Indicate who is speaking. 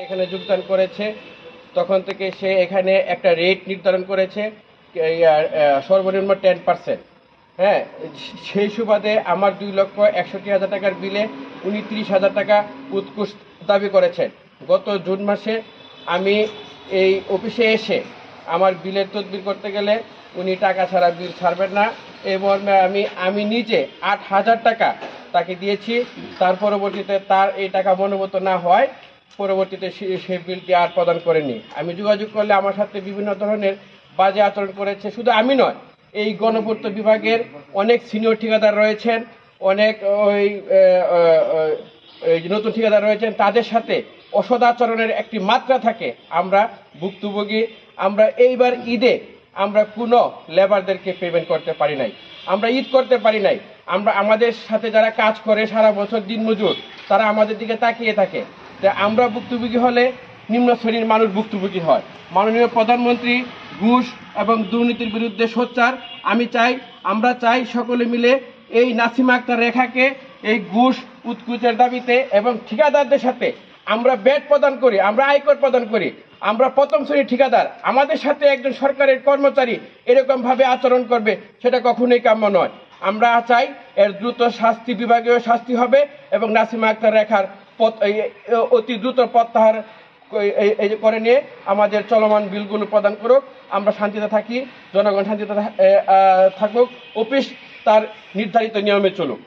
Speaker 1: এখানে যোগদান করেছে তখন থেকে সে এখানে একটা রেট নির্ধারণ করেছে সর্বনিম্ন 10%। হ্যাঁ, সেই সুবাদে আমার 2,61,000 টাকার বিলে উনি 30,000 টাকা উৎকোচ দাবি করেছেন। গত জুন মাসে আমি এই অফিসে এসে আমার বিলের তদবির করতে গেলে উনি টাকা ছাড়া বিল ছাড়বেন না, এবং আমি নিজে 8,000 টাকা তাকে দিয়েছি। তার পরবর্তীতে তার এই টাকা মনোমত না হয় পরবর্তীতে সে বিলটি আর প্রদান করেনি। আমি যোগাযোগ করলে আমার সাথে বিভিন্ন ধরনের বাজে আচরণ করেছে। শুধু আমি নয়, এই গণপূর্ত বিভাগের অনেক সিনিয়র ঠিকাদার রয়েছেন, অনেক নতুন ঠিকাদার রয়েছেন, তাদের সাথে অসদাচরণের একটি মাত্রা থাকে। আমরা ভুক্তভোগী। আমরা এইবার ঈদে আমরা কোনো লেবারদেরকে পেমেন্ট করতে পারি নাই, আমরা ঈদ করতে পারি নাই। আমরা আমাদের সাথে যারা কাজ করে সারা বছর দিনমজুর, তারা আমাদের দিকে তাকিয়ে থাকে। আমরা ভুক্তভোগী হলে নিম্ন শ্রেণীর মানুষ ভুক্তভোগী হয়। মাননীয় প্রধানমন্ত্রী ঘুষ এবং দুর্নীতির বিরুদ্ধে সোচ্চার। আমরা চাই সকলে মিলে এই নাসিমা আক্তার রেখাকে এই ঘুষ উৎকোচের দাবিতে এবং ঠিকাদারদের সাথে আমরা ব্যাট প্রদান করি, আমরা আয়কর প্রদান করি। আমরা প্রথম শ্রেণীর ঠিকাদার, আমাদের সাথে একজন সরকারের কর্মচারী এরকম ভাবে আচরণ করবে, সেটা কখনোই কাম্য নয়। আমরা চাই এর দ্রুত শাস্তি, বিভাগীয় শাস্তি হবে এবং নাসিমা আক্তার রেখার অতি দ্রুত প্রত্যাহার করে নিয়ে আমাদের চলমান বিলগুলো প্রদান করুক। আমরা শান্তিতে থাকি, জনগণ শান্তিতে থাকুক, অফিস তার নির্ধারিত নিয়মে চলুক।